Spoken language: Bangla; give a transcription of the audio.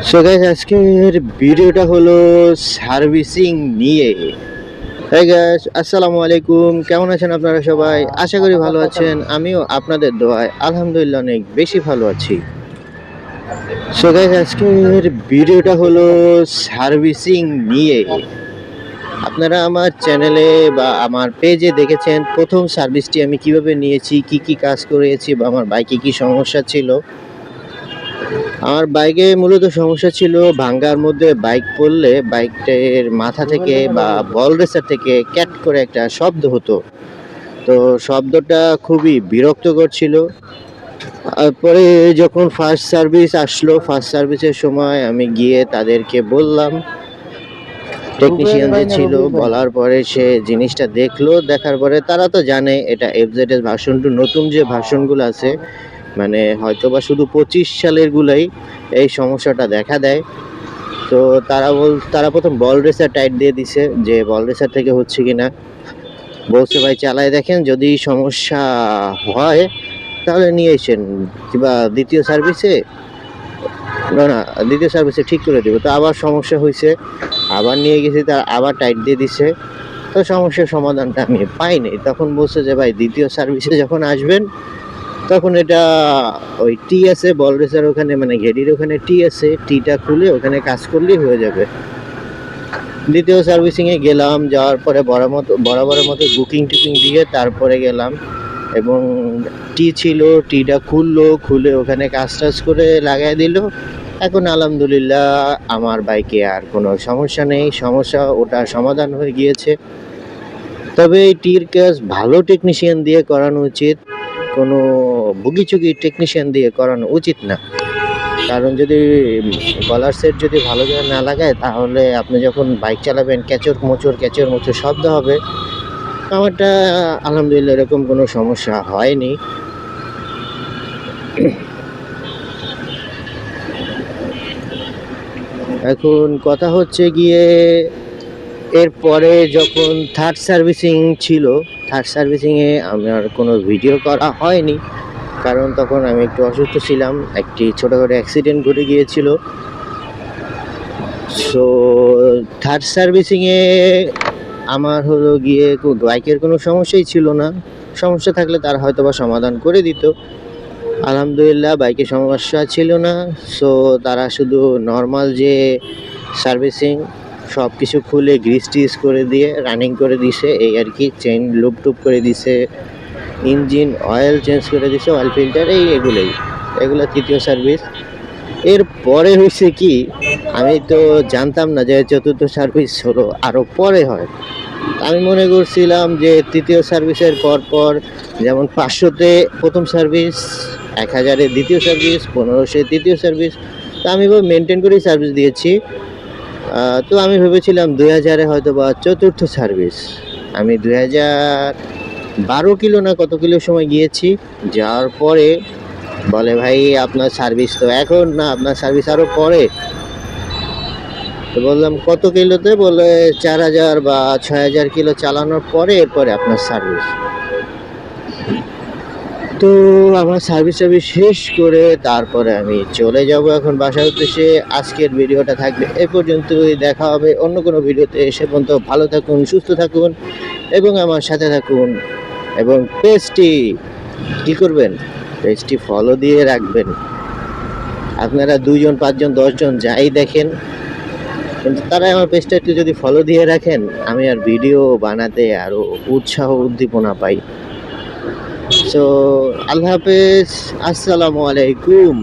সো গাইস, আজকের ভিডিওটা হলো সার্ভিসিং নিয়ে। হ্যাঁ গাইস, আসসালামু আলাইকুম। কেমন আছেন আপনারা সবাই? আশা করি ভালো আছেন। আমিও আপনাদের দোয়ায় আলহামদুলিল্লাহ অনেক বেশি ভালো আছি। সো গাইস, আজকের ভিডিওটা হলো সার্ভিসিং নিয়ে। আপনারা আমার চ্যানেলে বা আমার পেজে দেখেছেন প্রথম সার্ভিসটি আমি কিভাবে নিয়েছি, কি কি কাজ করেছি বা আমার বাইকে কি সমস্যা ছিল। আমার বাইকে মূলত সমস্যা ছিল ভাঙ্গার মধ্যে বাইক পড়লে বাইকটার মাথা থেকে বা বল রেসার থেকে ক্যাট করে একটা শব্দ হতো। তো শব্দটা খুবই বিরক্তকর ছিল। পরে যখন ফার্স্ট সার্ভিস আসলো, ফার্স্ট সার্ভিসের সময় আমি গিয়ে তাদেরকে বললাম, টেকনিশিয়ান যে ছিল বলার পরে সে জিনিসটা দেখলো, দেখার পরে তারা তো জানে এটা এফজেডএস ভার্সন 2 নতুন যে ভার্সনগুলো আছে, মানে হয়তোবা শুধু 25 সালের গুলাই এই সমস্যাটা দেখা দেয়। তো তারা প্রথম বল রেসার টাইট দিয়ে দিছে যে বল রেসার থেকে হচ্ছে কিনা। বলছে ভাই চালায় দেখেন, যদি সমস্যা হয় তাহলে নিয়ে এসেন, কিংবা দ্বিতীয় সার্ভিসে না দ্বিতীয় সার্ভিসে ঠিক করে দেবো। তো আবার সমস্যা হয়েছে, আবার নিয়ে গেছি, তার আবার টাইট দিয়ে দিছে। তো সমস্যার সমাধানটা আমি পাইনি। তখন বলছে যে ভাই দ্বিতীয় সার্ভিসে যখন আসবেন তখন এটা ওই টি আছে বল রেসার ওখানে, মানে ঘেরির ওখানে টি আছে, টিটা খুলে ওখানে কাজ করলেই হয়ে যাবে। দ্বিতীয় সার্ভিসিংয়ে গেলাম, যাওয়ার পরে বরাবরের মতো বুকিং টুকিং দিয়ে তারপরে গেলাম এবং টি ছিল, টিটা খুলে ওখানে কাজ টাজ করে লাগাই দিল। এখন আলহামদুলিল্লাহ আমার বাইকে আর কোনো সমস্যা নেই, সমস্যা ওটা সমাধান হয়ে গিয়েছে। তবে এই টির কাজ ভালো টেকনিশিয়ান দিয়ে করানো উচিত, কোনো ভুগিচুগি টেকনিশিয়ান দিয়ে করানো উচিত না। কারণ যদি গলার সেট যদি ভালো করে না লাগায় তাহলে আপনি যখন বাইক চালাবেন ক্যাচর মোচর শব্দ হবে। আমারটা আলহামদুলিল্লাহ এরকম কোনো সমস্যা হয়নি। এখন কথা হচ্ছে গিয়ে, এরপরে যখন থার্ড সার্ভিসিং ছিল, থার্ড সার্ভিসিংয়ে আমার কোনো ভিডিও করা হয়নি, কারণ তখন আমি একটু অসুস্থ ছিলাম, একটি ছোটোখাটো অ্যাক্সিডেন্ট ঘটে গিয়েছিল। সো থার্ড সার্ভিসিংয়ে আমার হলো গিয়ে বাইকের কোনো সমস্যাই ছিল না। সমস্যা থাকলে তারা হয়তো বা সমাধান করে দিত। আলহামদুলিল্লাহ বাইকে সমস্যা ছিল না। সো তারা শুধু নর্মাল যে সার্ভিসিং সব কিছু খুলে গ্রিস টিস করে দিয়ে রানিং করে দিছে, এই আর কি। চেইন লুপ টুপ করে দিছে, ইঞ্জিন অয়েল চেঞ্জ করে দিছে, অয়েল ফিল্টার, এগুলো তৃতীয় সার্ভিস। এরপরে হয়েছে কি, আমি তো জানতাম না যে চতুর্থ সার্ভিস হলো আরও পরে হয়। আমি মনে করছিলাম যে তৃতীয় সার্ভিসের পর যেমন 500-তে প্রথম সার্ভিস, 1000-এ দ্বিতীয় সার্ভিস, 1500-এ তৃতীয় সার্ভিস। তো আমি মেনটেন করেই সার্ভিস দিয়েছি। তো আমি ভেবেছিলাম 2000-এ হয়তো বা চতুর্থ সার্ভিস। আমি 2012 কিলো না কত কিলো সময় গিয়েছি, যাওয়ার পরে বলে ভাই আপনার সার্ভিস তো এখন না, আপনার সার্ভিস আরও পরে। তো বললাম কত কিলোতে? বলে 4000 বা 6000 কিলো চালানোর পরে এরপরে আপনার সার্ভিস। তো আমার সার্ভিস শেষ করে তারপরে আমি চলে যাব এখন বাসার উদ্দেশ্যে। আজকের ভিডিওটা থাকবে এ পর্যন্তই, দেখা হবে অন্য কোনো ভিডিওতে। সে পর্যন্ত ভালো থাকুন, সুস্থ থাকুন এবং আমার সাথে থাকুন। এবং পেজটি কী করবেন? পেজটি ফলো দিয়ে রাখবেন। আপনারা 2 জন 5 জন 10 জন যাই দেখেন, কিন্তু তারা আমার পেজটা একটু যদি ফলো দিয়ে রাখেন, আমি আর ভিডিও বানাতে আরও উৎসাহ উদ্দীপনা পাই। সো আল্লাহ হাফেজ, আসসালামু আলাইকুম।